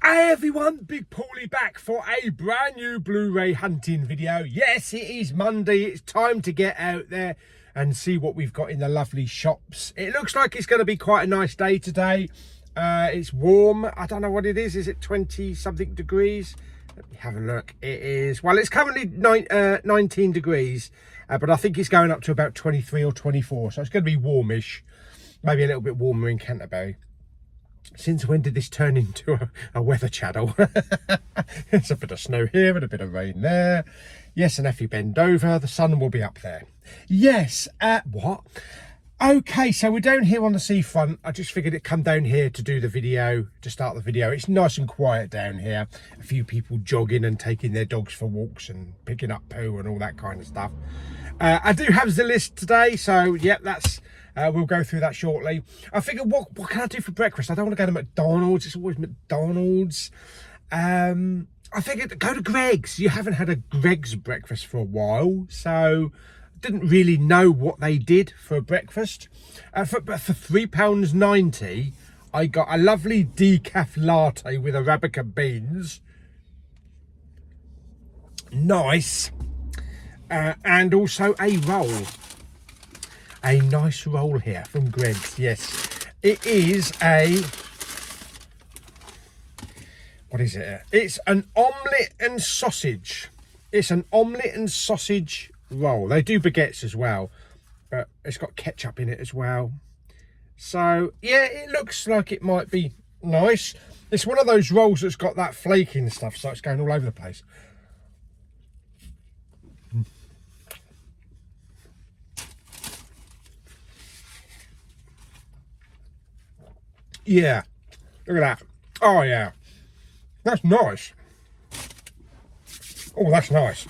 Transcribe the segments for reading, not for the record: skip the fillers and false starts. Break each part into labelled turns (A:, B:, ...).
A: Hey everyone, Big Pauly back for a brand new Blu-ray hunting video. Yes, it is Monday. It's time to get out there and see what we've got in the lovely shops. It looks like it's going to be quite a nice day today. It's warm. I don't know what it is. Is it 20 something degrees? Let me have a look. It is, well, it's currently 19 degrees, but I think it's going up to about 23 or 24. So it's going to be warmish, maybe a little bit warmer in Canterbury. Since when did this turn into a weather channel? There's a bit of snow here and a bit of rain there. Yes, and if you bend over, the sun will be up there. Yes, what? Okay, so we're down here on the seafront. I just figured it'd come down here to do the video, to start the video. It's nice and quiet down here. A few people jogging and taking their dogs for walks and picking up poo and all that kind of stuff. I do have the list today, so yep, that's... we'll go through that shortly. I figured, what can I do for breakfast? I don't want to go to McDonald's. It's always McDonald's. I figured go to Greg's. You haven't had a Greg's breakfast for a while, so didn't really know what they did for breakfast. But for £3.90, I got a lovely decaf latte with Arabica beans. Nice. And also a roll. A nice roll here from Greg's. Yes, it is a, what is it? It's an omelette and sausage. It's an omelette and sausage roll. They do baguettes as well, but it's got ketchup in it as well. So yeah, it looks like it might be nice. It's one of those rolls that's got that flaking stuff, so it's going all over the place. Yeah, look at that. Oh yeah, that's nice. Oh, that's nice.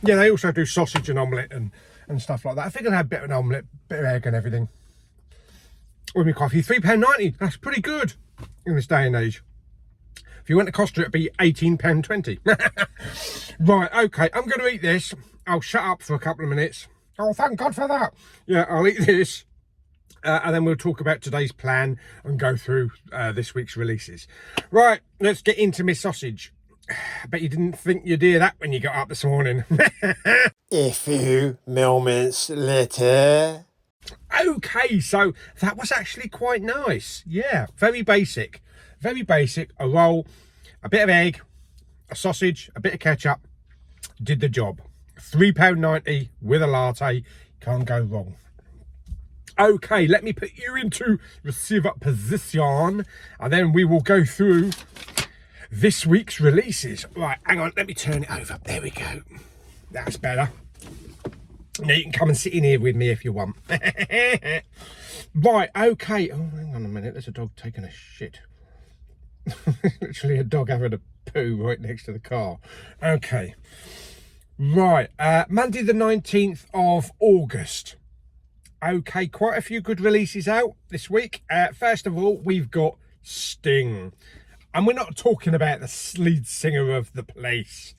A: Yeah, they also do sausage and omelette and stuff like that. I think I'd have a bit of an omelette, bit of egg and everything with my coffee. £3.90, that's pretty good in this day and age. If you went to Costa, it'd be £18.20. Right, okay, I'm going to eat this. I'll shut up for a couple of minutes. Oh, thank God for that. Yeah, I'll eat this. And then we'll talk about today's plan and go through this week's releases. Right, let's get into my sausage. I bet you didn't think you'd hear that when you got up this morning.
B: A few moments later.
A: Okay, so that was actually quite nice. Yeah, very basic. Very basic. A roll, a bit of egg, a sausage, a bit of ketchup. Did the job. £3.90 with a latte. Can't go wrong. Okay, let me put you into receiver position and then we will go through this week's releases. Right, hang on, let me turn it over. There we go. That's better. Now you can come and sit in here with me if you want. Right, okay. Oh, hang on a minute. There's a dog taking a shit. Literally a dog having a poo right next to the car. Okay. Right, Monday the 19th of August. Okay, quite a few good releases out this week. First of all, we've got Sting. And we're not talking about the lead singer of The Place.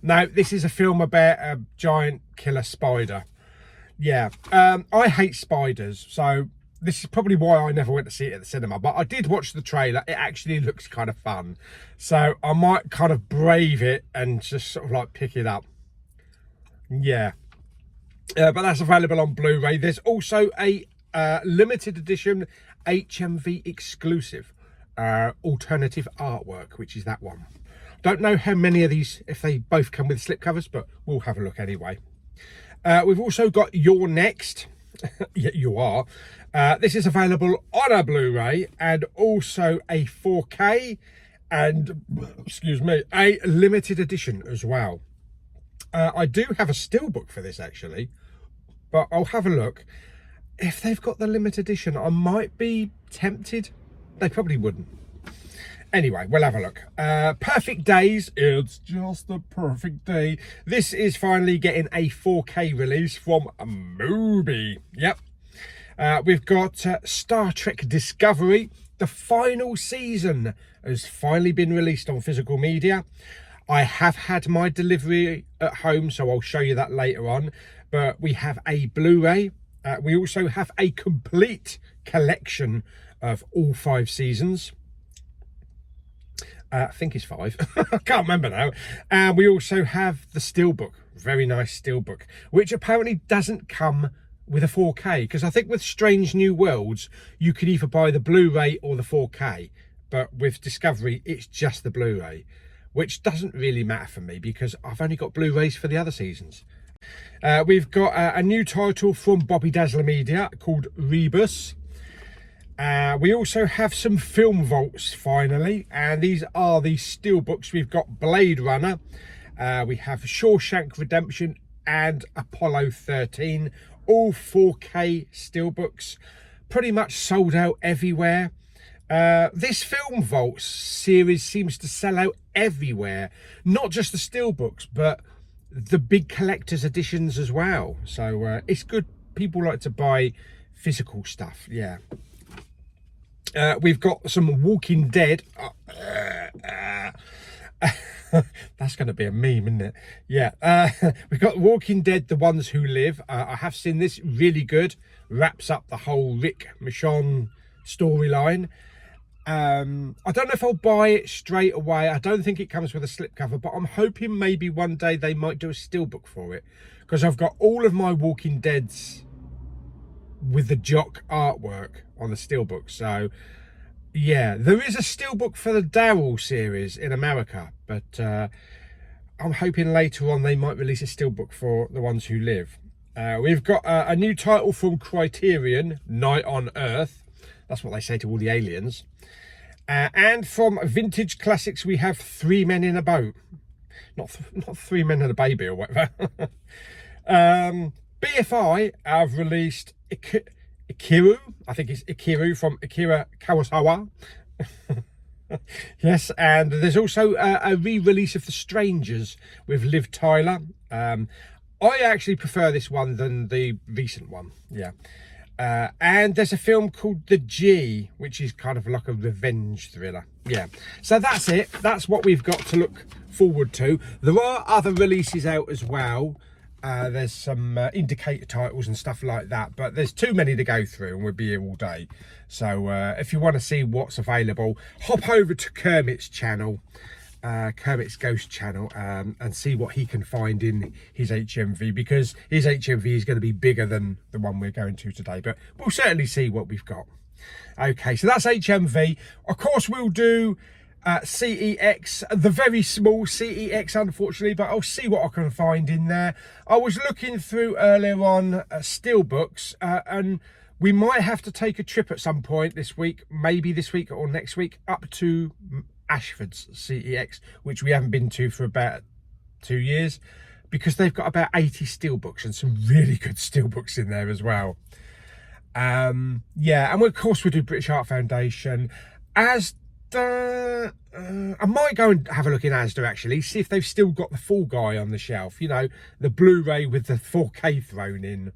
A: No, this is a film about a giant killer spider. Yeah, I hate spiders, so this is probably why I never went to see it at the cinema. But I did watch the trailer. It actually looks kind of fun. So I might kind of brave it and just sort of like pick it up. Yeah. But that's available on Blu-ray. There's also a limited edition HMV exclusive alternative artwork, which is that one. Don't know how many of these, if they both come with slipcovers, but we'll have a look anyway. We've also got You're Next. Yeah, you are. This is available on a Blu-ray and also a 4K and, excuse me, a limited edition as well. I do have a steelbook for this actually, but I'll have a look. If they've got the limited edition, I might be tempted. They probably wouldn't. Anyway, we'll have a look. Perfect Days. It's just the perfect day. This is finally getting a 4K release from Mubi. Yep. We've got Star Trek Discovery. The final season has finally been released on physical media. I have had my delivery at home, so I'll show you that later on. But we have a Blu-ray. We also have a complete collection of all 5 seasons. I think it's 5. I can't remember now. And we also have the Steelbook, very nice Steelbook, which apparently doesn't come with a 4K, because I think with Strange New Worlds you could either buy the Blu-ray or the 4K, but with Discovery it's just the Blu-ray, which doesn't really matter for me because I've only got Blu-rays for the other seasons. We've got a new title from Bobby Dazzler Media called Rebus. We also have some film vaults finally, and these are the Steelbooks. We've got Blade Runner, we have Shawshank Redemption and Apollo 13, all 4K Steelbooks, pretty much sold out everywhere. This Film Vaults series seems to sell out everywhere, not just the Steelbooks, but the big collector's editions as well. So it's good. People like to buy physical stuff. Yeah. We've got some Walking Dead. That's going to be a meme, isn't it? Yeah. We've got Walking Dead, The Ones Who Live. I have seen this, really good. Wraps up the whole Rick Michonne storyline. I don't know if I'll buy it straight away. I don't think it comes with a slipcover, but I'm hoping maybe one day they might do a steelbook for it, because I've got all of my Walking Deads with the Jock artwork on the steelbook. So yeah, there is a steelbook for the Daryl series in America, but I'm hoping later on they might release a steelbook for The Ones Who Live. We've got a new title from Criterion, Night on Earth. That's what they say to all the aliens. And from Vintage Classics, we have Three Men in a Boat. Not Three Men and a Baby or whatever. BFI have released Ikiru. I think it's Ikiru from Akira Kurosawa. Yes, and there's also a re-release of The Strangers with Liv Tyler. I actually prefer this one than the recent one. Yeah. And there's a film called The G, which is kind of like a revenge thriller. Yeah, so that's it. That's what we've got to look forward to. There are other releases out as well. There's some indicator titles and stuff like that, but there's too many to go through and we'll be here all day. So if you want to see what's available, hop over to Kermit's channel, Kermit's Ghost channel, and see what he can find in his HMV, because his HMV is going to be bigger than the one we're going to today, but we'll certainly see what we've got. Okay, so that's HMV. Of course we'll do CEX, the very small CEX unfortunately, but I'll see what I can find in there. I was looking through earlier on steelbooks, and we might have to take a trip at some point this week, maybe this week or next week, up to Ashford's CEX, which we haven't been to for about 2 years, because they've got about 80 steelbooks and some really good steelbooks in there as well. Yeah, and of course we'll do British Art Foundation. Asda, I might go and have a look in Asda actually, see if they've still got the Fall Guy on the shelf, you know, the Blu-ray with the 4K thrown in.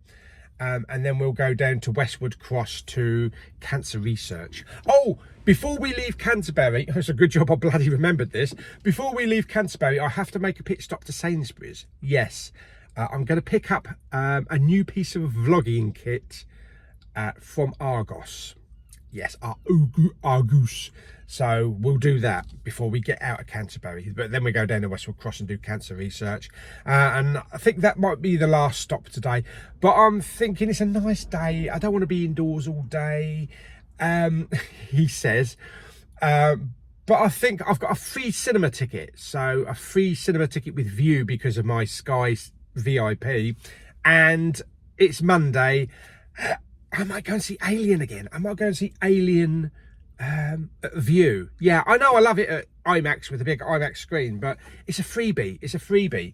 A: And then we'll go down to Westwood Cross to Cancer Research. Oh, before we leave Canterbury, it's a good job I bloody remembered this. Before we leave Canterbury, I have to make a pit stop to Sainsbury's. Yes, I'm going to pick up a new piece of vlogging kit from Argos. Yes, Argos. So we'll do that before we get out of Canterbury. But then we go down to Westwood Cross and do Cancer Research. And I think that might be the last stop today. But I'm thinking it's a nice day. I don't want to be indoors all day, he says. But I think I've got a free cinema ticket. So a free cinema ticket with view because of my Sky VIP. And it's Monday. I might go and see Alien again. I might go and see Alien View. Yeah, I know I love it at IMAX with a big IMAX screen, but it's a freebie. It's a freebie.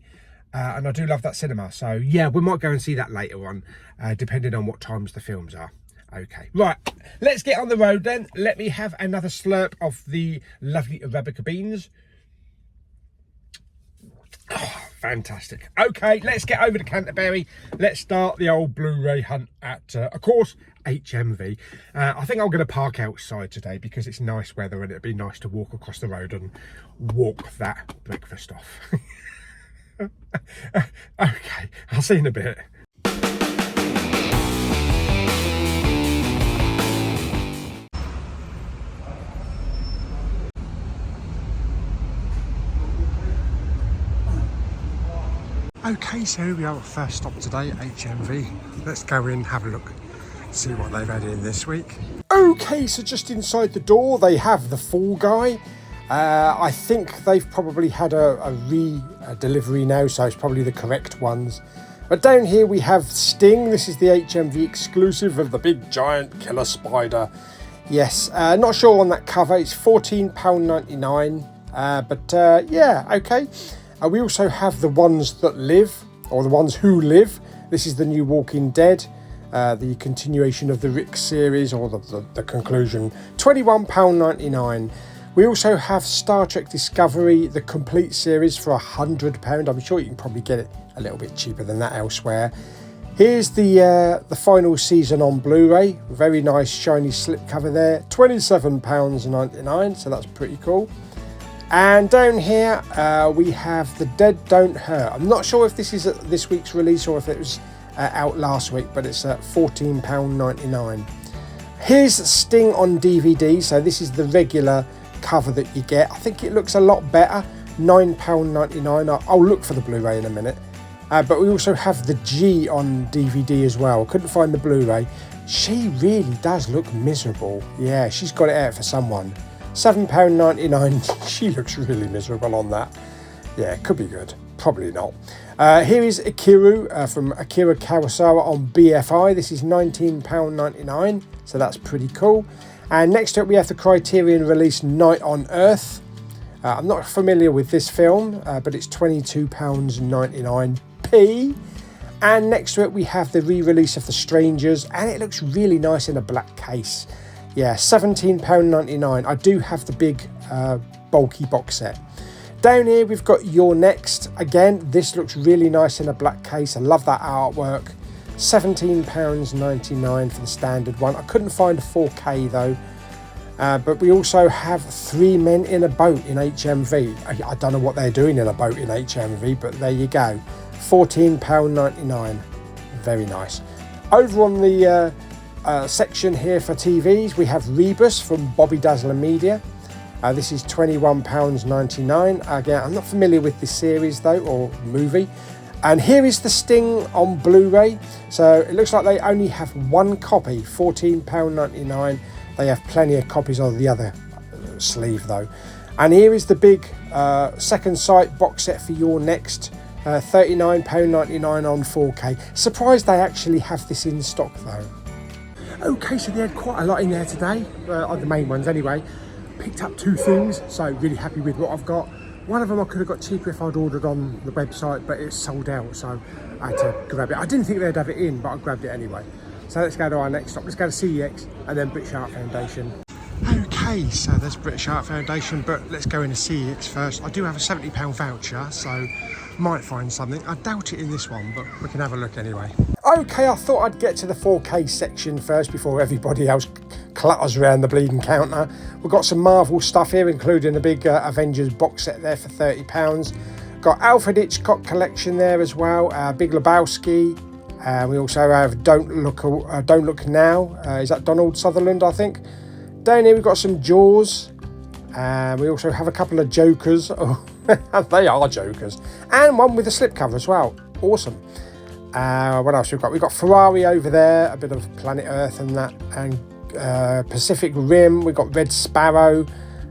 A: And I do love that cinema. So yeah, we might go and see that later on, depending on what times the films are. Okay, right, let's get on the road then. Let me have another slurp of the lovely Arabica beans. Oh, fantastic. Okay, let's get over to Canterbury. Let's start the old Blu-ray hunt at, of course, HMV. I think I'm going to park outside today because it's nice weather and it'd be nice to walk across the road and walk that breakfast off. Okay, I'll see you in a bit. Okay, so here we are at first stop today, HMV. Let's go in, have a look, see what they've had in this week. Okay, so just inside the door they have the Fall Guy. I think they've probably had a re-delivery now, so it's probably the correct ones. But down here we have Sting. This is the HMV exclusive of the big giant killer spider. Yes, not sure on that cover. It's £14.99. But yeah, okay. We also have The Ones That Live, or The Ones Who Live. This is the new Walking Dead, the continuation of the Rick series, or the conclusion. £21.99. We also have Star Trek Discovery, the complete series, for £100. I'm sure you can probably get it a little bit cheaper than that elsewhere. Here's the final season on Blu-ray. Very nice shiny slipcover there. £27.99, so that's pretty cool. And down here we have The Dead Don't Hurt. I'm not sure if this is this week's release or if it was out last week, but it's at £14.99. Here's Sting on DVD. So this is the regular cover that you get. I think it looks a lot better. £9.99. I'll look for the Blu-ray in a minute. But we also have the G on DVD as well. Couldn't find the Blu-ray. She really does look miserable. Yeah, she's got it out for someone. £7.99. She looks really miserable on that. Yeah, could be good. Probably not. Here is Ikiru from Akira Kurosawa on BFI. This is £19.99, so that's pretty cool. And next up we have the Criterion release Night on Earth. I'm not familiar with this film, but it's £22.99p. And next to it we have the re-release of The Strangers, and it looks really nice in a black case. Yeah, £17.99. I do have the big bulky box set. Down here we've got You're Next. Again, this looks really nice in a black case. I love that artwork. £17.99 for the standard one. I couldn't find a 4K though. But we also have Three Men in a Boat in HMV. I don't know what they're doing in a boat in HMV, but there you go. £14.99. Very nice. Over on the section here for TVs, we have Rebus from Bobby Dazzler Media. This is £21.99. Again, I'm not familiar with this series though, or movie. And here is the Sting on Blu-ray. So it looks like they only have one copy, £14.99. They have plenty of copies of the other sleeve though. And here is the big second sight box set for Your Next. £39.99 on 4K. Surprised they actually have this in stock though. Okay, so they had quite a lot in there today, on the main ones anyway. Picked up two things, so really happy with what I've got. One of them I could have got cheaper if I'd ordered on the website, but it's sold out, so I had to grab it. I didn't think they'd have it in, but I grabbed it anyway. So let's go to our next stop. Let's go to CEX and then British Art Foundation. Okay, so there's British Art Foundation, but let's go into CEX first. I do have a £70 voucher, so might find something. I doubt it in this one, but we can have a look anyway. Okay, I thought I'd get to the 4K section first before everybody else clutters around the bleeding counter. We've got some Marvel stuff here, including a big Avengers box set there for £30. Got Alfred Hitchcock collection there as well, Big Lebowski. We also have Don't Look Now. Is that Donald Sutherland, I think? Down here we've got some Jaws. We also have a couple of Jokers. Oh, they are Jokers. And one with a slipcover as well. Awesome. What else we've got? We've got Ferrari over there, a bit of Planet Earth and that, and Pacific Rim. We've got Red Sparrow,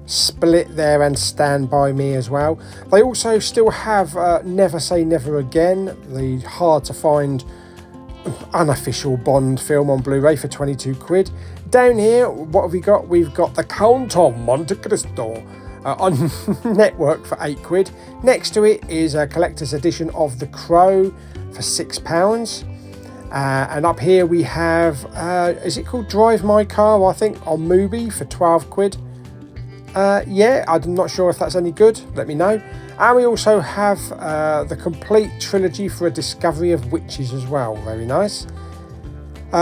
A: Split there, and Stand By Me as well. They also still have Never Say Never Again, the hard to find unofficial Bond film on Blu-ray for £22. Down here, what have we got? We've got The Count of Monte Cristo on network for £8. Next to it is a collector's edition of The Crow for £6. And up here we have, is it called Drive My Car, I think, on Mubi for £12. Yeah, I'm not sure if that's any good, let me know. And we also have the complete trilogy for A Discovery of Witches as well, very nice.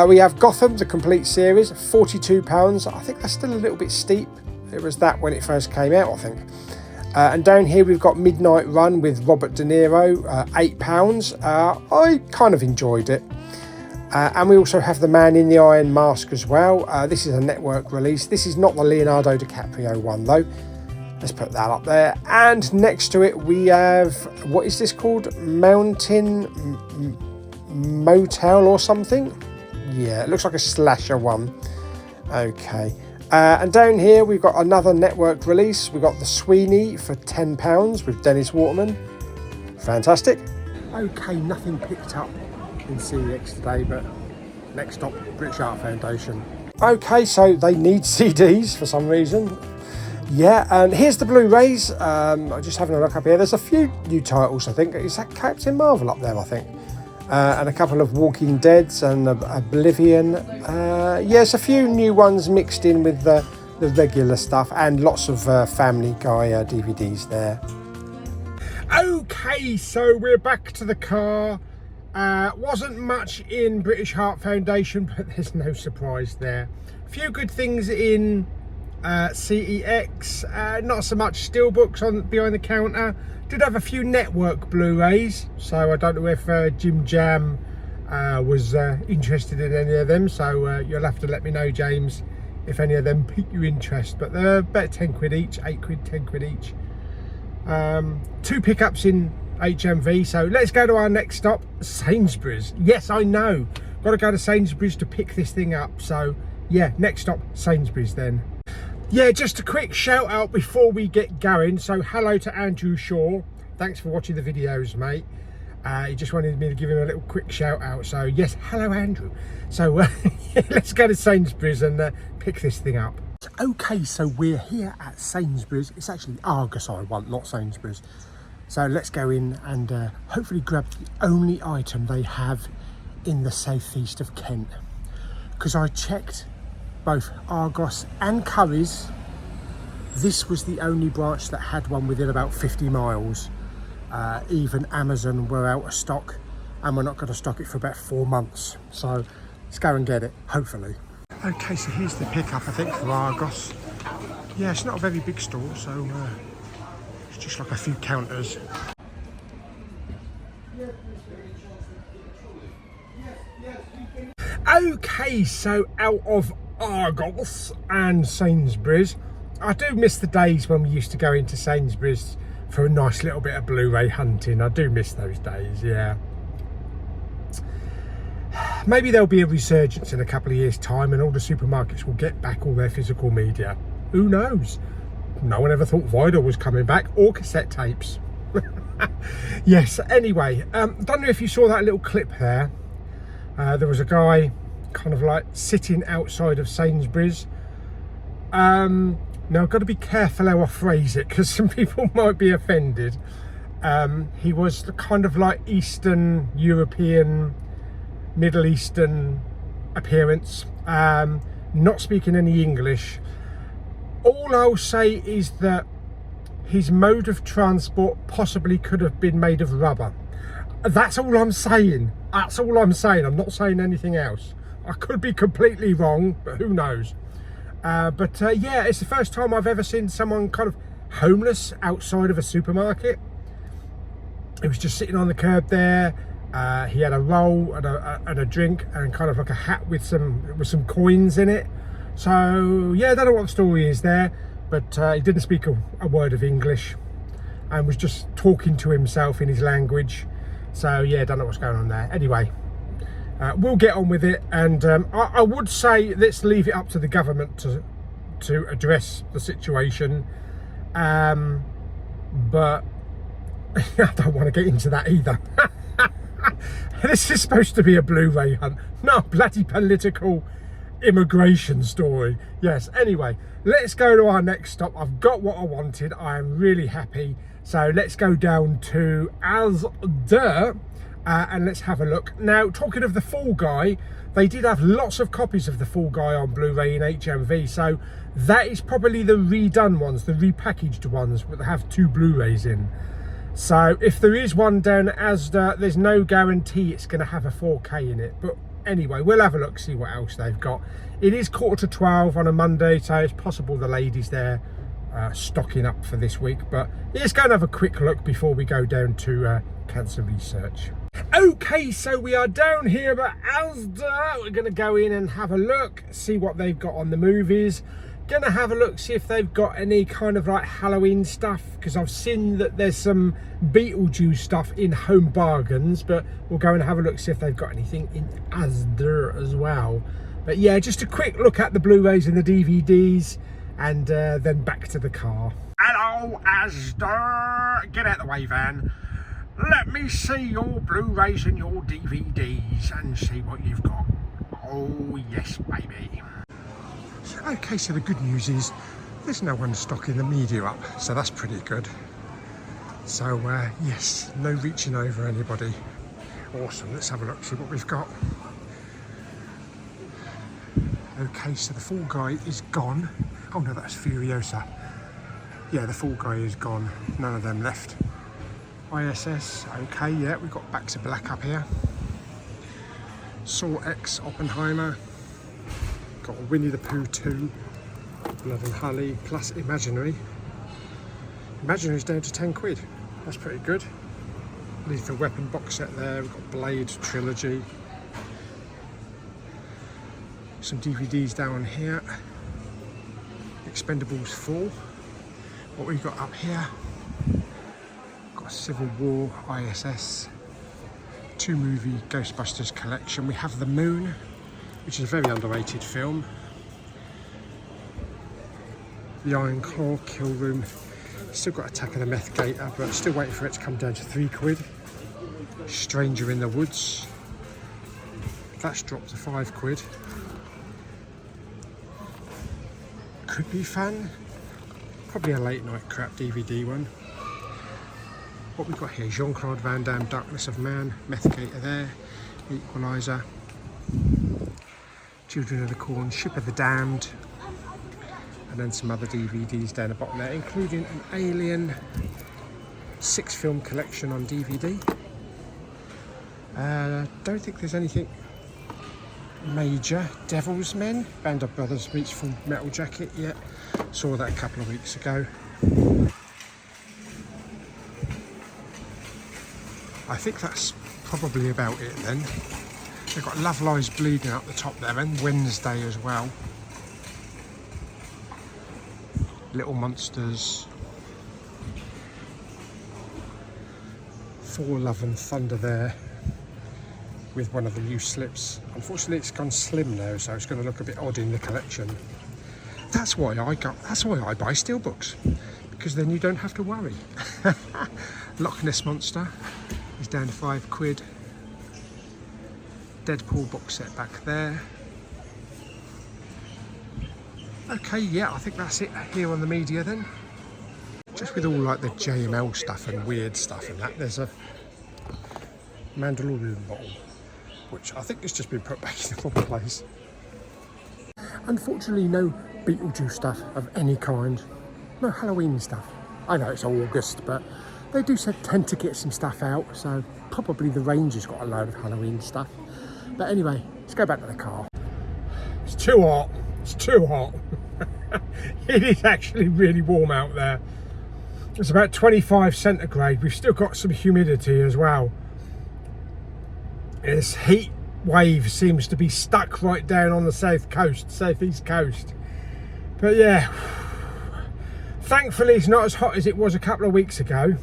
A: We have Gotham, the complete series, £42. I think that's still a little bit steep. It was that when it first came out, I think. And down here we've got Midnight Run with Robert De Niro, £8. I kind of enjoyed it. And we also have The Man in the Iron Mask as well. This is a network release. This is not the Leonardo DiCaprio one though.
B: Let's put that up there. And next to it we have, what is this called? Mountain Motel or something? Yeah, it looks like a slasher one. Okay. And down here we've got another networked release. We've got The Sweeney for £10 with Dennis Waterman. Fantastic. Okay, nothing picked up in CEX today, but next stop, British Art Foundation. Okay, so they need CDs for some reason. Yeah, and here's the Blu-rays. I'm just having a look up here. There's a few new titles, I think. Is that Captain Marvel up there, I think? And a couple of Walking Deads and Oblivion. Yes, a few new ones mixed in with the regular stuff, and lots of Family Guy DVDs there.
A: Okay, so we're back to the car. Wasn't much in British Heart Foundation, but there's no surprise there. A few good things in CEX, not so much steelbooks on behind the counter. Did have a few network Blu-rays, so I don't know if Jim Jam was interested in any of them, so you'll have to let me know, James, if any of them pique your interest. But they're about 10 quid each, 8 quid, 10 quid each. 2 pickups in HMV, so let's go to our next stop, Sainsbury's. Yes, I know, got to go to Sainsbury's to pick this thing up, so yeah, next stop, Sainsbury's then. Yeah, just a quick shout out before we get going. So hello to Andrew Shaw, thanks for watching the videos, mate. He just wanted me to give him a little quick shout out, so yes, hello Andrew. So let's go to Sainsbury's and pick this thing up. Okay, so we're here at Sainsbury's. It's actually Argos I want, not Sainsbury's. So let's go in and hopefully grab the only item they have in the southeast of Kent, because I checked both Argos and Currys. This was the only branch that had one within about 50 miles. Even Amazon were out of stock, and we're not going to stock it for about 4 months. So let's go and get it, hopefully. Okay, so here's the pickup, I think, for Argos. Yeah, it's not a very big store, so it's just like a few counters. Okay, so out of Argos and Sainsbury's. I do miss the days when we used to go into Sainsbury's for a nice little bit of Blu-ray hunting. I do miss those days, yeah. Maybe there'll be a resurgence in a couple of years' time and all the supermarkets will get back all their physical media. Who knows? No one ever thought vinyl was coming back, or cassette tapes. Yes, anyway, don't know if you saw that little clip there. There was a guy kind of like sitting outside of Sainsbury's. Now I've got to be careful how I phrase it, because some people might be offended. He was kind of like Eastern European, Middle Eastern appearance, not speaking any English. All I'll say is that his mode of transport possibly could have been made of rubber. That's all I'm saying. That's all I'm saying. I'm not saying anything else. I could be completely wrong, but who knows. Yeah, it's the first time I've ever seen someone kind of homeless outside of a supermarket. He was just sitting on the curb there. He had a roll and a drink and kind of like a hat with some coins in it. So yeah, I don't know what the story is there, but he didn't speak a word of English and was just talking to himself in his language. So yeah, don't know what's going on there. Anyway, we'll get on with it, and I would say let's leave it up to the government to address the situation, but I don't want to get into that either. This is supposed to be a Blu-ray hunt, not a bloody political immigration story. Yes, anyway, let's go to our next stop. I've got what I wanted. I am really happy. So let's go down to Alda and let's have a look. Now, talking of The Fall Guy, they did have lots of copies of The Fall Guy on Blu-ray in HMV, so that is probably the redone ones, the repackaged ones that have 2 Blu-rays in. So if there is one down at Asda, there's no guarantee it's going to have a 4K in it. But anyway, we'll have a look, see what else they've got. It is 11:45 on a Monday, so it's possible the ladies there stocking up for this week. But let's go and have a quick look before we go down to Canterbury Research. Okay, so we are down here at Asda. We're going to go in and have a look, see what they've got on the movies. Gonna have a look, see if they've got any kind of like Halloween stuff, because I've seen that there's some Beetlejuice stuff in Home Bargains, but we'll go and have a look, see if they've got anything in Asda as well. But yeah, just a quick look at the Blu-rays and the DVDs, and then back to the car. Hello Asda, get out the way, van. Let me see your Blu-rays and your DVDs and see what you've got. Oh yes, baby. Okay, so the good news is there's no one stocking the media up, so that's pretty good. So yes, no reaching over anybody. Awesome, let's have a look, see what we've got. Okay, so the Fall Guy is gone. Oh no, that's Furiosa. Yeah, the Fall Guy is gone, none of them left. ISS, okay, yeah, we've got Back to Black up here. Saw X, Oppenheimer. Got Winnie the Pooh 2, Blood and Honey, plus Imaginary. Imaginary's down to 10 quid. That's pretty good. Lethal Weapon box set there. We've got Blade Trilogy. Some DVDs down here. Expendables 4. What we've got up here. Got Civil War, ISS. 2-movie Ghostbusters collection. We have The Moon, which is a very underrated film. The Iron Claw, Kill Room. Still got Attack of the Meth Gator, but still waiting for it to come down to 3 quid. Stranger in the Woods. That's dropped to 5 quid. Could be fun. Probably a late night crap DVD one. What we've got here, Jean-Claude Van Damme, Darkness of Man, Meth Gator there, Equalizer. Children of the Corn, Ship of the Damned, and then some other DVDs down the bottom there, including an Alien 6-film collection on DVD. Don't think there's anything major. Devil's Men, Band of Brothers meets Full Metal Jacket, yeah, saw that a couple of weeks ago. I think that's probably about it then. They've got Love Lies Bleeding up the top there, and Wednesday as well. Little Monsters. Thor Love and Thunder there, with one of the new slips. Unfortunately, it's gone slim now, so it's going to look a bit odd in the collection. That's why I buy steelbooks, because then you don't have to worry. Loch Ness Monster is down to 5 quid. Deadpool box set back there. Okay, yeah, I think that's it here on the media then. Just with all like the JML stuff and weird stuff and that, there's a Mandalorian bottle, which I think has just been put back in the proper place. Unfortunately, no Beetlejuice stuff of any kind. No Halloween stuff. I know it's August, but they do tend to get some stuff out, so probably the range has got a load of Halloween stuff. But anyway, let's go back to the car. It's too hot. It's too hot. It is actually really warm out there. It's about 25 centigrade. We've still got some humidity as well. This heat wave seems to be stuck right down on the southeast coast. But yeah, thankfully it's not as hot as it was a couple of weeks ago.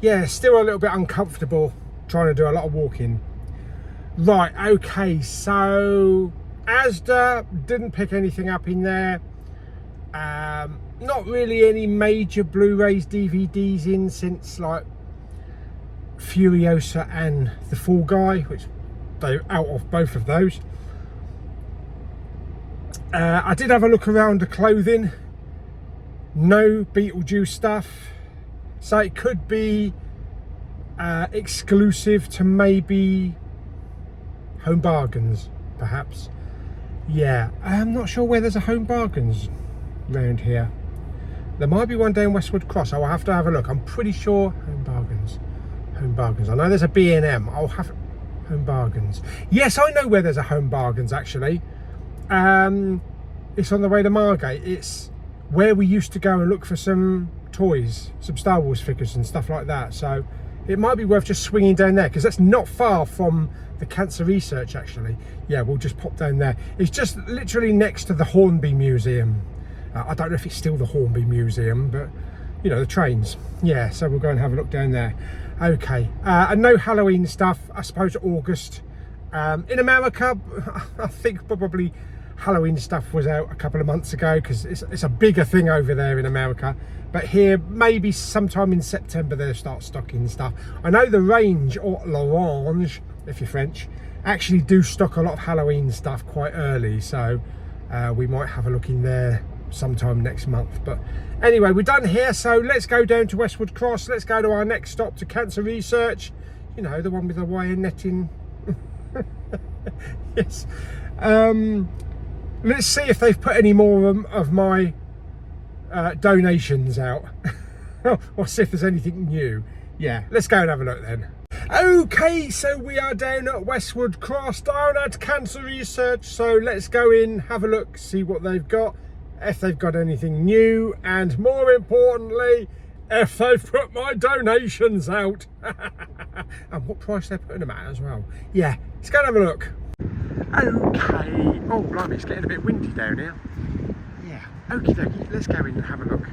A: Yeah, still a little bit uncomfortable trying to do a lot of walking. Right, okay, so Asda, didn't pick anything up in there. Not really any major Blu-rays, DVDs in since like Furiosa and The Fall Guy, which they're out of both of those. I did have a look around the clothing. No Beetlejuice stuff, so it could be exclusive to maybe Home Bargains, perhaps. Yeah, I'm not sure where there's a Home Bargains around here. There might be one down Westwood Cross. I'll have to have a look. I'm pretty sure Home Bargains. Home Bargains. I know there's a B&M. I'll have Home Bargains. Yes, I know where there's a Home Bargains actually. It's on the way to Margate. It's where we used to go and look for some toys, some Star Wars figures and stuff like that. So it might be worth just swinging down there, because that's not far from the Cancer Research actually. Yeah, we'll just pop down there. It's just literally next to the Hornby Museum. I don't know if it's still the Hornby Museum, but you know, the trains. Yeah, so we'll go and have a look down there. Okay, and no Halloween stuff, I suppose August. In America, I think probably Halloween stuff was out a couple of months ago, because it's a bigger thing over there in America. But here, maybe sometime in September they'll start stocking stuff. I know the range, or L'Orange, if you're French, actually do stock a lot of Halloween stuff quite early. So we might have a look in there sometime next month. But anyway, we're done here, so let's go down to Westwood Cross. Let's go to our next stop, to Cancer Research. You know, the one with the wire netting. Yes. Let's see if they've put any more of my donations out. Or see if there's anything new. Yeah, let's go and have a look then. Okay, so we are down at Westwood Cross, down at Cancer Research. So let's go in, have a look, see what they've got, if they've got anything new, and more importantly, if they've put my donations out. And what price they're putting them at as well. Yeah, let's go and have a look. Okay. Oh, blimey, it's getting a bit windy down here. Yeah, okie dokie, let's go in and have a look.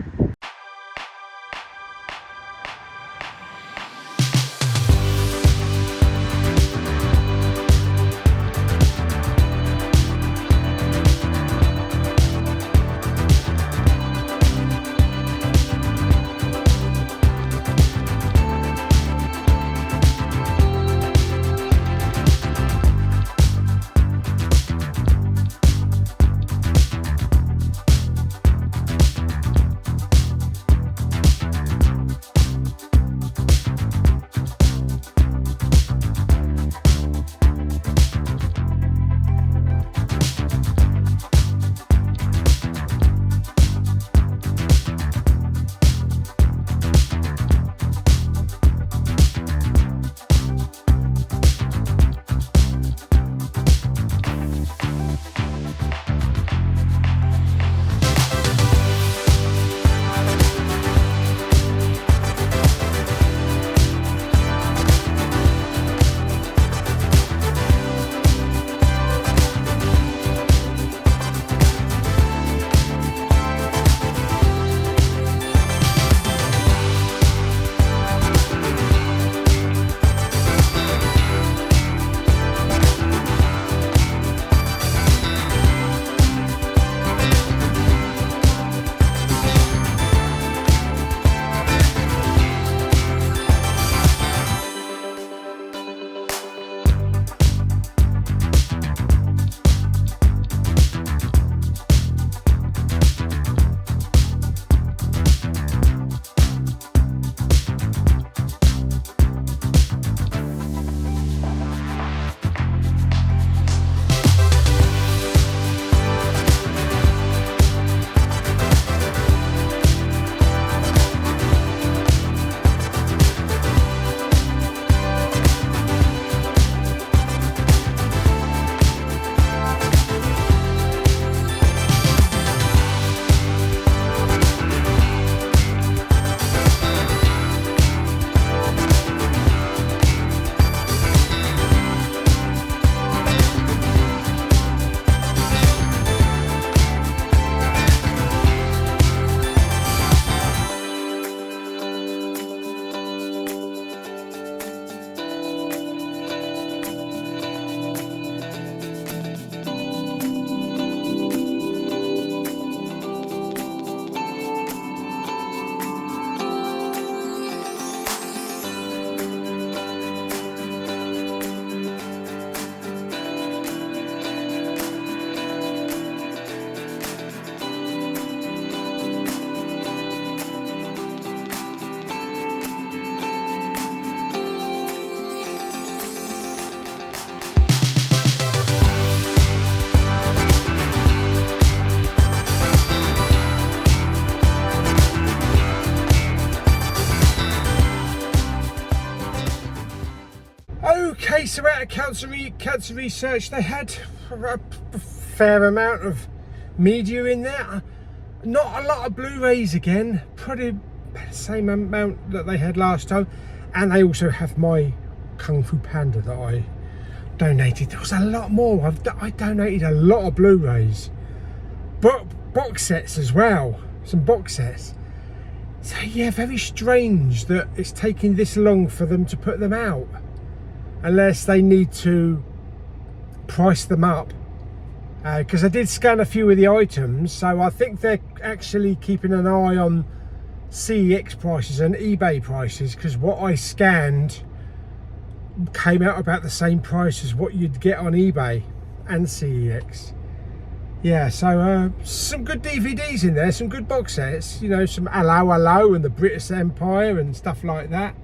A: Okay, so out of Cancer Research, they had a fair amount of media in there. Not a lot of Blu-rays again, probably the same amount that they had last time. And they also have my Kung Fu Panda that I donated. There was a lot more. I donated a lot of Blu-rays, but box sets as well, some box sets. So yeah, very strange that it's taking this long for them to put them out, unless they need to price them up, because I did scan a few of the items, so I think they're actually keeping an eye on CEX prices and eBay prices, because what I scanned came out about the same price as what you'd get on eBay and CEX. Yeah, so some good DVDs in there, some good box sets, you know, some Hello and the British Empire and stuff like that.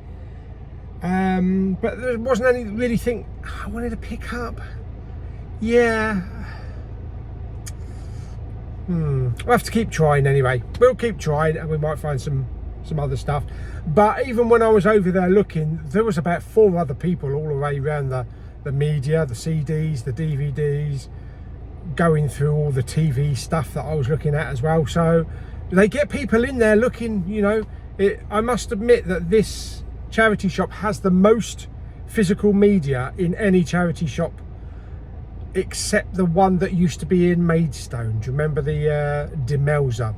A: But there wasn't any really thing I wanted to pick up. Yeah. We'll have to keep trying anyway. We'll keep trying and we might find some other stuff. But even when I was over there looking, there was about 4 other people all the way around the media, the CDs, the DVDs, going through all the TV stuff that I was looking at as well. So they get people in there looking, you know. I must admit that this charity shop has the most physical media in any charity shop, except the one that used to be in Maidstone. Do you remember the Demelza?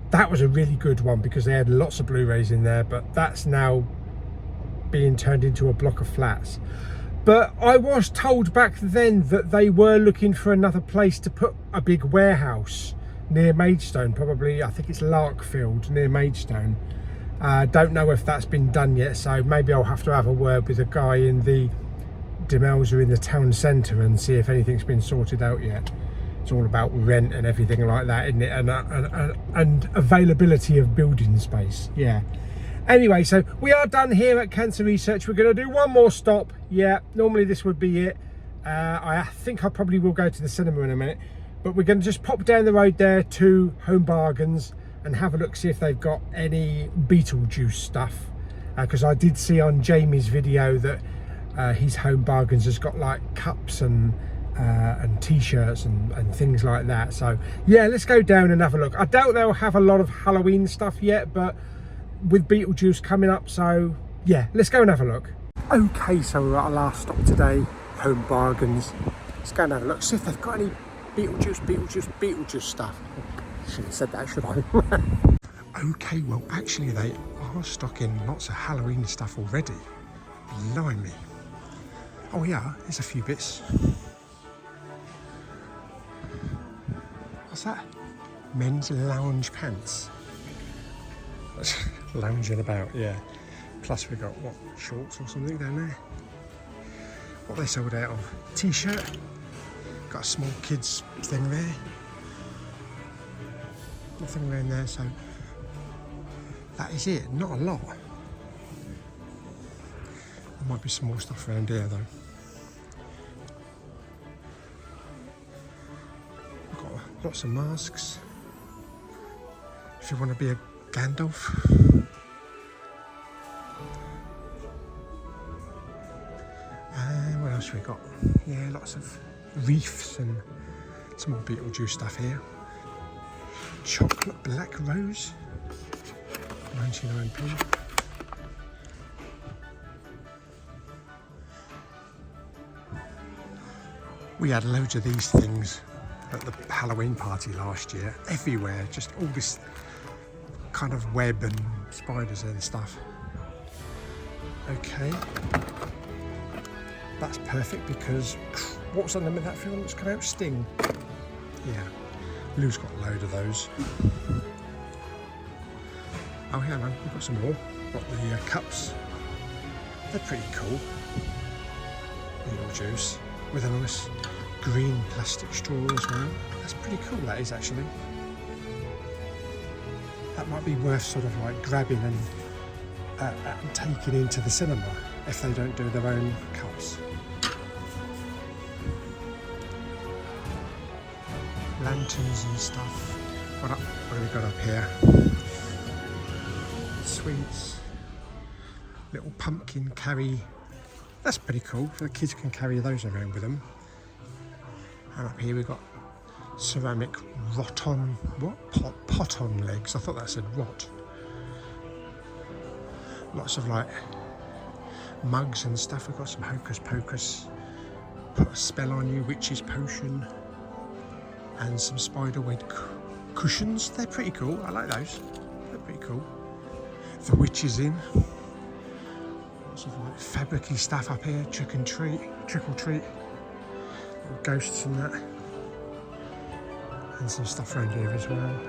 A: That was a really good one because they had lots of Blu-rays in there, but that's now being turned into a block of flats. But I was told back then that they were looking for another place to put a big warehouse near Maidstone, probably, I think it's Larkfield near Maidstone. Don't know if that's been done yet, so maybe I'll have to have a word with a guy in the Demelza in the town centre and see if anything's been sorted out yet. It's all about rent and everything like that, isn't it? And availability of building space, yeah. Anyway, so we are done here at Canterbury Research. We're going to do one more stop. Yeah, normally this would be it. I think I probably will go to the cinema in a minute, but we're going to just pop down the road there to Home Bargains and have a look, see if they've got any Beetlejuice stuff, because I did see on Jamie's video that his Home Bargains has got like cups and t-shirts and things like that. So yeah, let's go down and have a look. I doubt they'll have a lot of Halloween stuff yet, but with Beetlejuice coming up, so yeah, let's go and have a look. Okay, so we're at our last stop today, Home Bargains. Let's go and have a look, see if they've got any Beetlejuice stuff. Shouldn't have said that, should I? Okay, well actually they are stocking lots of Halloween stuff already. Blimey. Oh yeah, there's a few bits. What's that? Men's lounge pants. Lounging about, yeah. Plus we got, what, shorts or something down there? What they sold out of? T-shirt. Got a small kids thing there. Nothing around there, so that is it. Not a lot. There might be some more stuff around here though. We've got lots of masks. If you want to be a Gandalf. And what else we got? Yeah, lots of reefs and some more Beetlejuice stuff here. Chocolate black rose, 99p. We had loads of these things at the Halloween party last year. Everywhere, just all this kind of web and spiders and stuff. Okay, that's perfect because what's the name of that film that's come out? Sting. Yeah, Lou's got a load of those. Oh, hang on, we've got some more. Got the cups. They're pretty cool. Beetlejuice with a nice green plastic straw as well. That's pretty cool, that is actually. That might be worth sort of like grabbing and taking into the cinema if they don't do their own cups. Lanterns and stuff. What have we got up here? Sweets. Little pumpkin carry. That's pretty cool. The kids can carry those around with them. And up here we've got ceramic pot-on legs. I thought that said rot. Lots of like
B: mugs and stuff. We've got some Hocus Pocus, put a spell on you, witch's potion, and some spiderweb cushions. They're pretty cool. I like those. They're pretty cool. The witch is in. Lots of like fabricy stuff up here. Trick or treat. Little ghosts and that. And some stuff around here as well.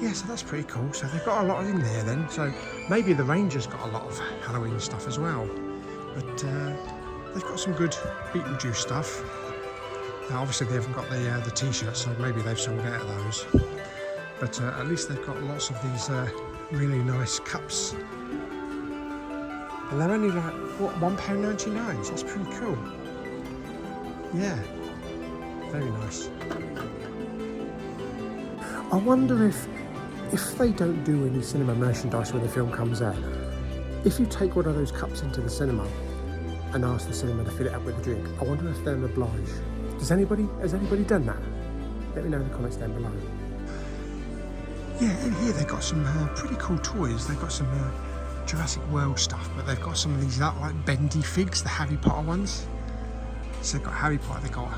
B: Yeah, so that's pretty cool. So they've got a lot in there then. So maybe the Ranger's got a lot of Halloween stuff as well. But they've got some good Beetlejuice stuff. Now, obviously they haven't got the t-shirts, so maybe they've sold out of those. But at least they've got lots of these really nice cups. And they're only like, what, £1.99, so that's pretty cool. Yeah, very nice. I wonder if they don't do any cinema merchandise when the film comes out, if you take one of those cups into the cinema and ask the cinema to fill it up with a drink, I wonder if they'll oblige. Has anybody done that? Let me know in the comments down below. Yeah, in here they've got some pretty cool toys. They've got some Jurassic World stuff, but they've got some of these like bendy figs, the Harry Potter ones. So they've got Harry Potter, they've got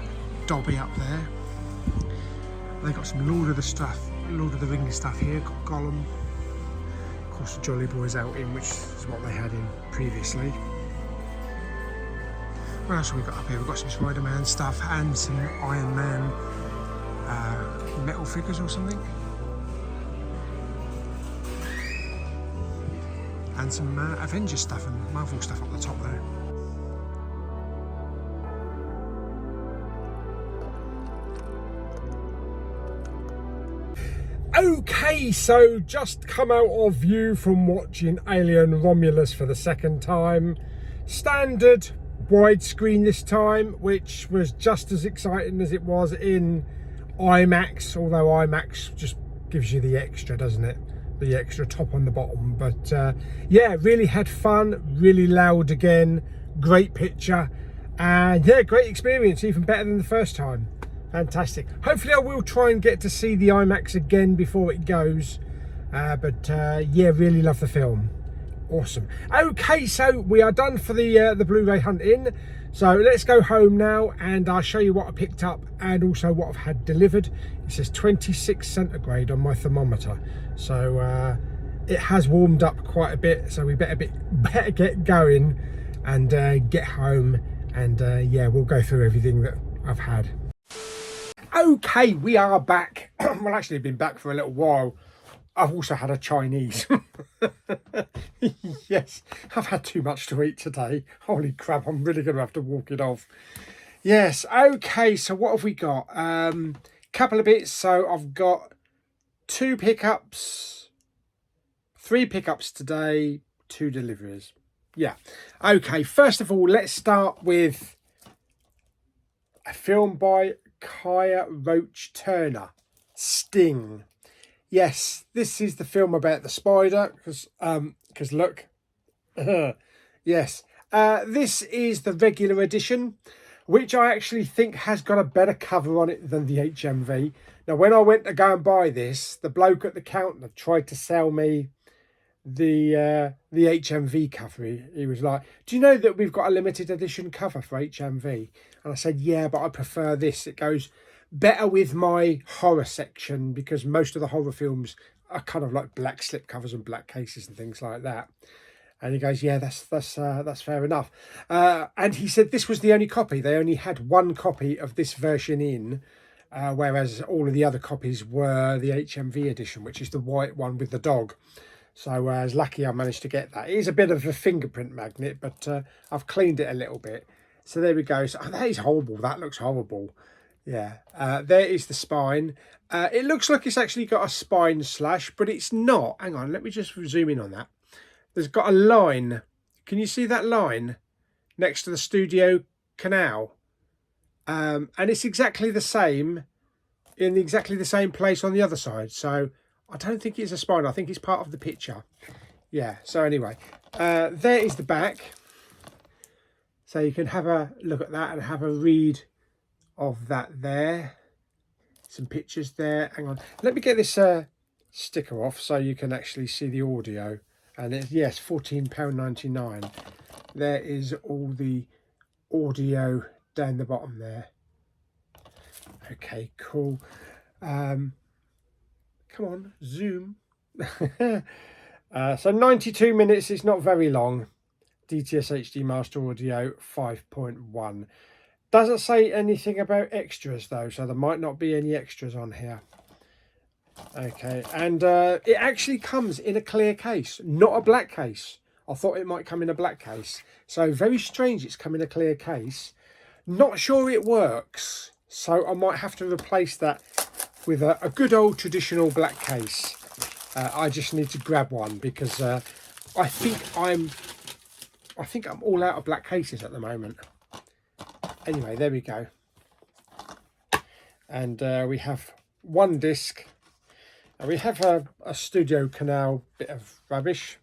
B: Dobby up there. They've got some Lord of the Rings stuff here, got Gollum. Of course the Jolly Boys out in, which is what they had in previously. What else have we got up here? We've got some Spider-Man stuff and some Iron Man metal figures or something. And some Avengers stuff and Marvel stuff up the top there.
A: Okay, so just come out of view from watching Alien Romulus for the second time. Standard widescreen this time, which was just as exciting as it was in IMAX, although IMAX just gives you the extra, doesn't it? The extra top on the bottom. But yeah, really had fun, really loud again, great picture, and yeah, great experience, even better than the first time. Fantastic. Hopefully I will try and get to see the IMAX again before it goes, but yeah, really love the film. Awesome. Okay, so we are done for the Blu-ray hunt-in, so let's go home now and I'll show you what I picked up and also what I've had delivered. It says 26 centigrade on my thermometer, so it has warmed up quite a bit, so we better get going and get home, and yeah, we'll go through everything that I've had. Okay, we are back. Well, actually, I've been back for a little while. I've also had a Chinese. Yes, I've had too much to eat today. Holy crap, I'm really going to have to walk it off. Yes, okay, so what have we got? Couple of bits. So I've got 2 pickups, 3 pickups today, 2 deliveries. Yeah, okay, first of all, let's start with a film by Kaya Roach Turner, Sting. Yes, this is the film about the spider, because look, yes, this is the regular edition, which I actually think has got a better cover on it than the HMV. Now, when I went to go and buy this, the bloke at the counter tried to sell me the HMV cover. He was like, do you know that we've got a limited edition cover for HMV? And I said, yeah, but I prefer this. It goes better with my horror section, because most of the horror films are kind of like black slip covers and black cases and things like that. And he goes, yeah, that's fair enough. And he said this was the only copy. They only had 1 copy of this version in, whereas all of the other copies were the HMV edition, which is the white one with the dog. So I was lucky I managed to get that. It is a bit of a fingerprint magnet, but I've cleaned it a little bit. So there we go. So, oh, that is horrible. That looks horrible. Yeah, there is the spine. It looks like it's actually got a spine slash, but it's not. Hang on, let me just zoom in on that. There's got a line. Can you see that line next to the studio canal? And it's exactly the same in exactly the same place on the other side. So I don't think it's a spine. I think it's part of the picture. Yeah, so anyway, there is the back. So you can have a look at that and have a read of that there. Some pictures there. Hang on. Let me get this sticker off so you can actually see the audio.
B: And it's, yes, £14.99. There is all the audio down the bottom there. Okay, cool. Come on, zoom. So 92 minutes is not very long. DTS HD Master Audio 5.1. Doesn't say anything about extras though, so there might not be any extras on here. Okay, and it actually comes in a clear case, not a black case. I thought it might come in a black case. So very strange it's come in a clear case. Not sure it works, so I might have to replace that with a good old traditional black case. I just need to grab one because I think I'm all out of black cases at the moment. Anyway, there we go. And we have one disc. And we have a studio canal bit of rubbish.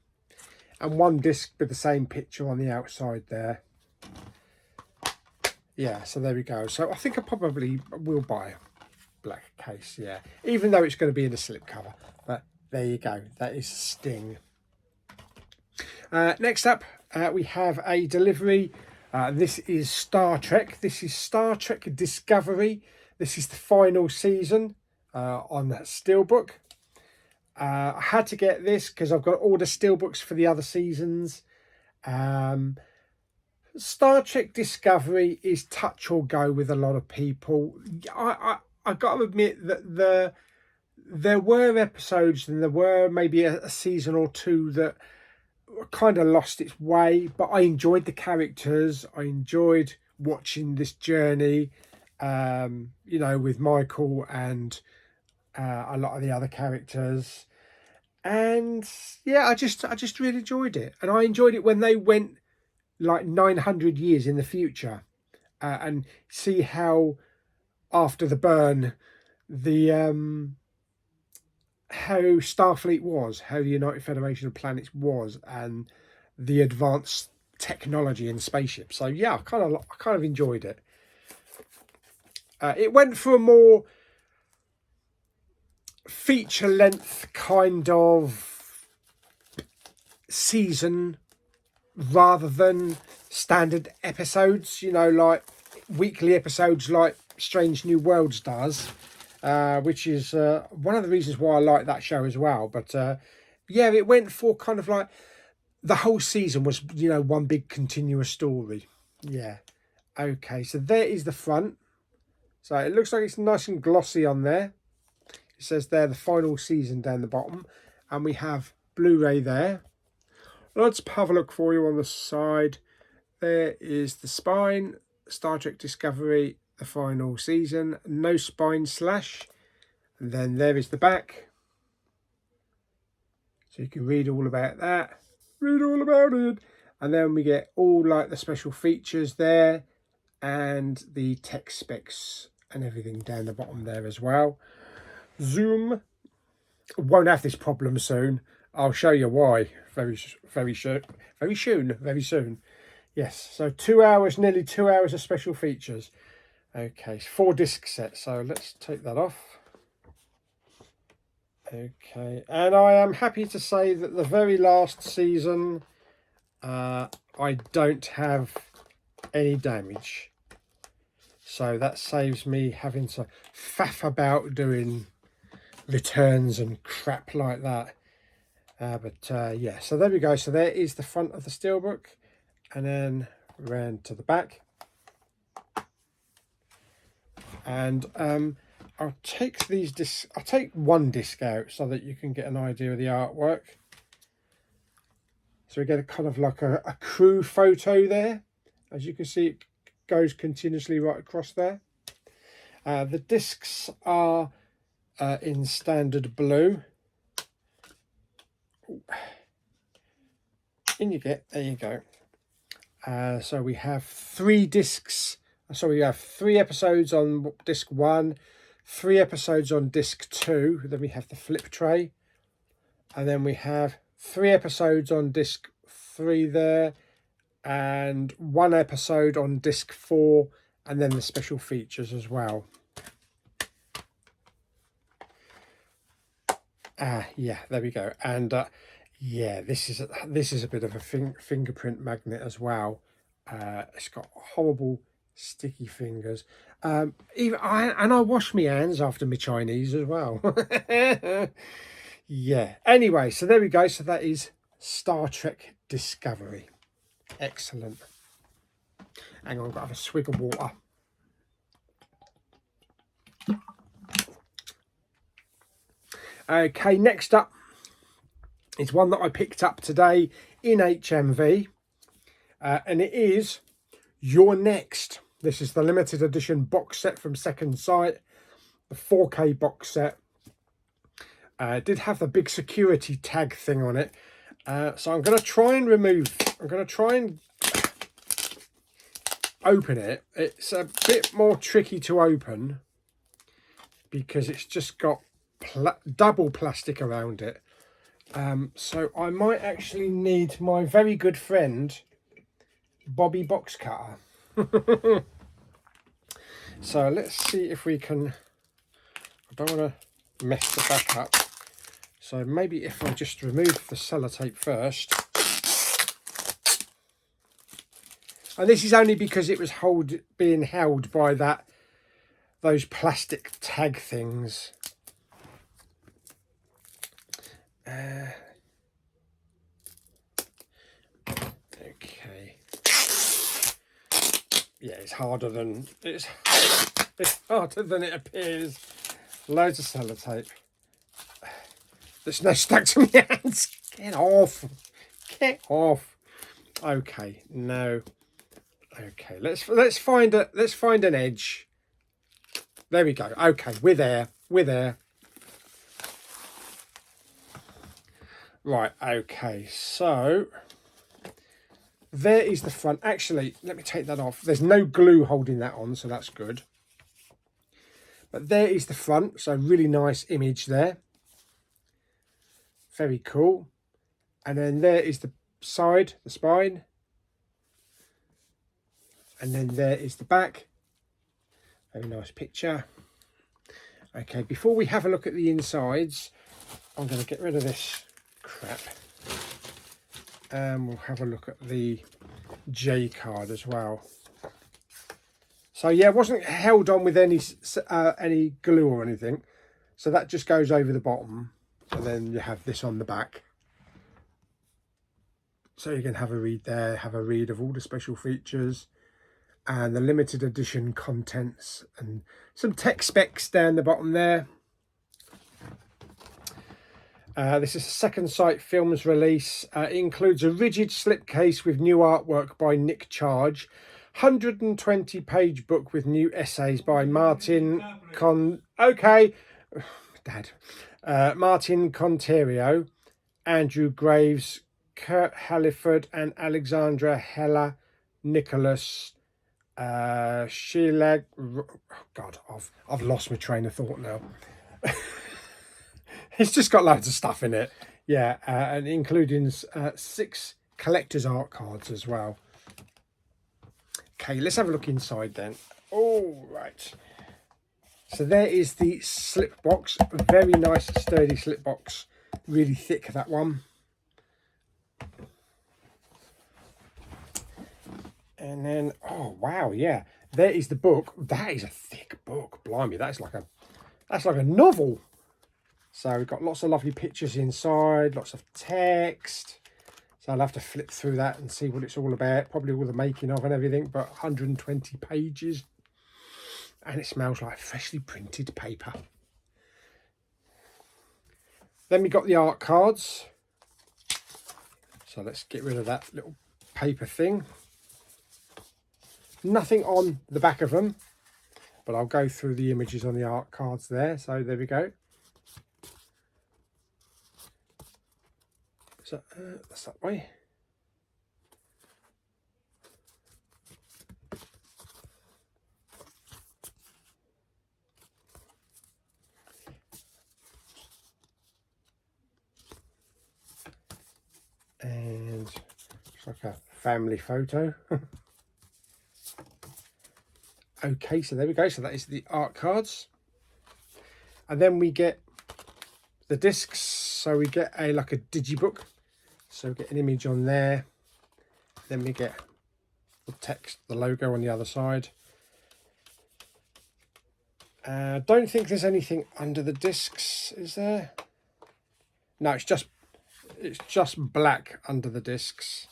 B: And one disc with the same picture on the outside there. Yeah, so there we go. So I think I probably will buy a black case, yeah. Even though it's going to be in a slipcover. But there you go. That is Sting. Next up, we have a delivery. This is Star Trek. This is Star Trek Discovery. This is the final season on that Steelbook. I had to get this because I've got all the Steelbooks for the other seasons. Star Trek Discovery is touch or go with a lot of people. I got to admit that there were episodes and there were maybe a season or two that kind of lost its way, but I enjoyed the characters. I enjoyed watching this journey, you know, with Michael and a lot of the other characters. And yeah, I just really enjoyed it. And I enjoyed it when they went like 900 years in the future and see how after the burn the how Starfleet was, how the United Federation of Planets was, and the advanced technology in spaceships. So yeah, I kind of enjoyed it. It went for a more feature length kind of season rather than standard episodes, you know, like weekly episodes like Strange New Worlds does, which is one of the reasons why I like that show as well. But yeah, it went for kind of like the whole season was, you know, one big continuous story. Yeah. Okay, so there is the front. So it looks like it's nice and glossy on there. It says there the final season down the bottom. And we have Blu-ray there. Let's have a look for you on the side. There is the spine, Star Trek Discovery, the final season, no spine slash. And then there is the back. So you can read all about that. Read all about it. And then we get all like the special features there and the tech specs and everything down the bottom there as well. Zoom. Won't have this problem soon. I'll show you why very soon. Yes, so 2 hours, nearly 2 hours of special features. Okay, 4 disc sets. So let's take that off. Okay, and I am happy to say that the very last season, I don't have any damage. So that saves me having to faff about doing returns and crap like that. Yeah, so there we go. So there is the front of the Steelbook, and then round to the back. And I'll take these discs. I'll take one disc out so that you can get an idea of the artwork. So we get a kind of like a crew photo there. As you can see, it goes continuously right across there. The discs are in standard blue. In you get, there you go. So we have 3 discs. So we have 3 episodes on disc 1, 3 episodes on disc 2. Then we have the flip tray. And then we have 3 episodes on disc 3 there. And 1 episode on disc 4. And then the special features as well. Yeah, there we go. And Yeah, this is a bit of a fingerprint magnet as well. It's got horrible sticky fingers. Even I wash my hands after my Chinese as well. Yeah. Anyway, so there we go. So that is Star Trek Discovery. Excellent. Hang on, I've got to have a swig of water. Okay, next up is one that I picked up today in HMV, and it is You're Next. This is the limited edition box set from Second Sight, the 4K box set. It did have the big security tag thing on it, so I'm going to try and open it. It's a bit more tricky to open because it's just got double plastic around it. So I might actually need my very good friend Bobby Box Cutter. So let's see if we can. I don't want to mess the back up, so maybe if I just remove the sellotape first. And this is only because it was being held by those plastic tag things. Okay. Yeah, it's harder than it's harder than it appears. Loads of sellotape. There's no stuck to my hands. Get off. Get off. Okay, no. Okay, let's find an edge. There we go. Okay, we're there. Right, okay, so there is the front. Actually, let me take that off. There's no glue holding that on, so that's good. But there is the front, so really nice image there. Very cool. And then there is the side, the spine. And then there is the back. Very nice picture. Okay, before we have a look at the insides, I'm going to get rid of this crap. And we'll have a look at the J card as well. So yeah, it wasn't held on with any glue or anything. So that just goes over the bottom. And then you have this on the back. So you can have a read there, have a read of all the special features and the limited edition contents and some tech specs down the bottom there. This is a Second Sight Films release. It includes a rigid slipcase with new artwork by Nick Charge, 120-page book with new essays by Martin Martin Conterio, Andrew Graves, Kurt Halliford and Alexandra Hella Nicholas. Sheila, God, I've lost my train of thought now. It's just got loads of stuff in it. Yeah, and including 6 collector's art cards as well. Okay, let's have a look inside then. All right. So there is the slip box. Very nice, sturdy slip box. Really thick, that one. And then, oh wow, yeah, there is the book. That is a thick book. Blimey, that's like a novel. So we've got lots of lovely pictures inside, lots of text. So I'll have to flip through that and see what it's all about. Probably all the making of and everything, but 120 pages. And it smells like freshly printed paper. Then we got the art cards. So let's get rid of that little paper thing. Nothing on the back of them, but I'll go through the images on the art cards there. So there we go. So that's that way. And it's like a family photo. Okay, so there we go. So that is the art cards. And then we get the discs. So we get like a digibook So we get an image on there, then we get the text, the logo on the other side. Don't think there's anything under the discs, is there? No, it's just black under the discs.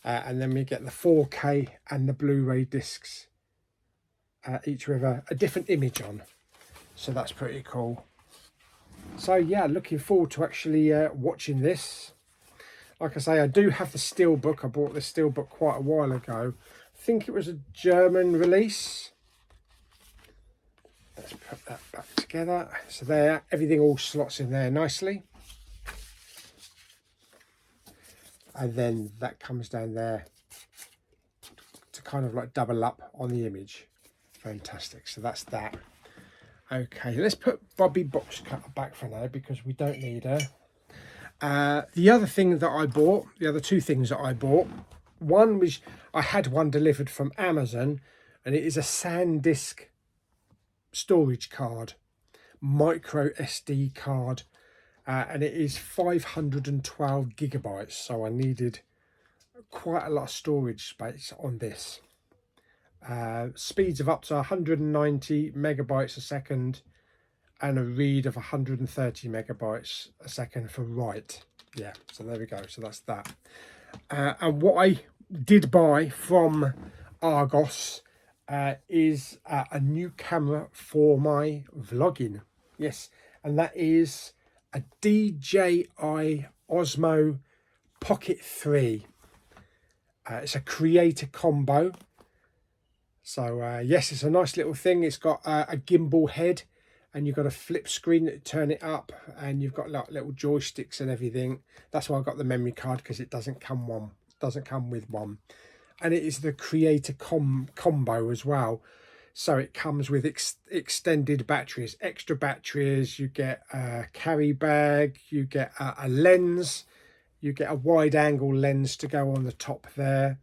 B: And then we get the 4K and the Blu-ray discs, each with a different image on. So that's pretty cool. So yeah, looking forward to actually watching this. Like I say, I do have the steelbook. I bought this steelbook quite a while ago. I think it was a German release. Let's put that back together. So there, everything all slots in there nicely. And then that comes down there to kind of like double up on the image. Fantastic. So that's that. Okay, let's put Bobby Box Cutter back for now because we don't need her. The other thing that I bought, the other two things that I bought, one was I had one delivered from Amazon, and it is a SanDisk storage card, micro SD card, and it is 512 gigabytes. So I needed quite a lot of storage space on this. Speeds of up to 190 megabytes a second and a read of 130 megabytes a second for write. Yeah, so there we go. So that's that. And what I did buy from Argos is a new camera for my vlogging. Yes, and that is a DJI Osmo Pocket 3. It's a creator combo. So yes, it's a nice little thing. It's got a gimbal head, and you've got a flip screen that turn it up, and you've got like little joysticks and everything. That's why I got the memory card, because it doesn't come with one. And it is the creator combo as well. So it comes with extended batteries, extra batteries. You get a carry bag, you get a lens, you get a wide angle lens to go on the top there.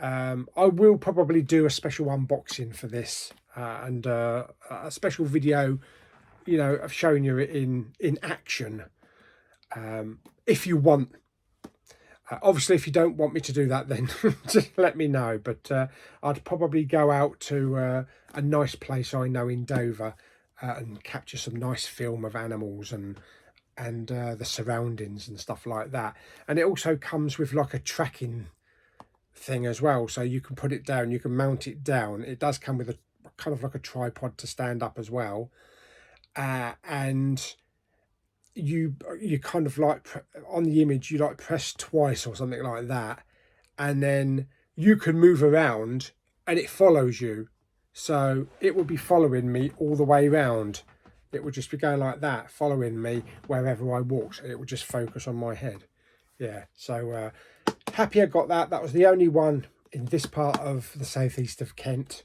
B: I will probably do a special unboxing for this and a special video, you know, of showing you it in action, if you want. Obviously, if you don't want me to do that, then just let me know. But I'd probably go out to a nice place I know in Dover and capture some nice film of animals and the surroundings and stuff like that. And it also comes with like a tracking thing as well, so you can put it down, you can mount it down. It does come with a kind of like a tripod to stand up as well, and you kind of like on the image you like press twice or something like that, and then you can move around and it follows you. So it will be following me all the way around. It would just be going like that, following me wherever I walked, and it would just focus on my head. Yeah, so happy I got that. That was the only one in this part of the southeast of Kent.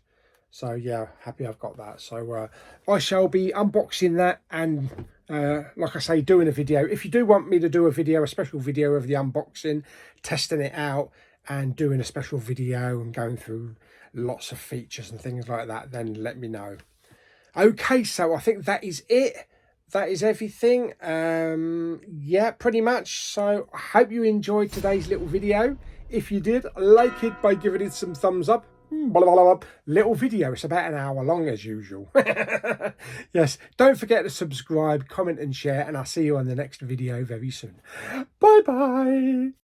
B: So yeah, happy I've got that. So I shall be unboxing that and like I say, doing a video. If you do want me to do a video, a special video of the unboxing, testing it out and doing a special video and going through lots of features and things like that, then let me know. Okay, so I think that is it. That is everything. Yeah, pretty much. So I hope you enjoyed today's little video. If you did, like it by giving it some thumbs up. Little video, it's about an hour long as usual. Yes, don't forget to subscribe, comment and share, and I'll see you on the next video very soon. Bye bye.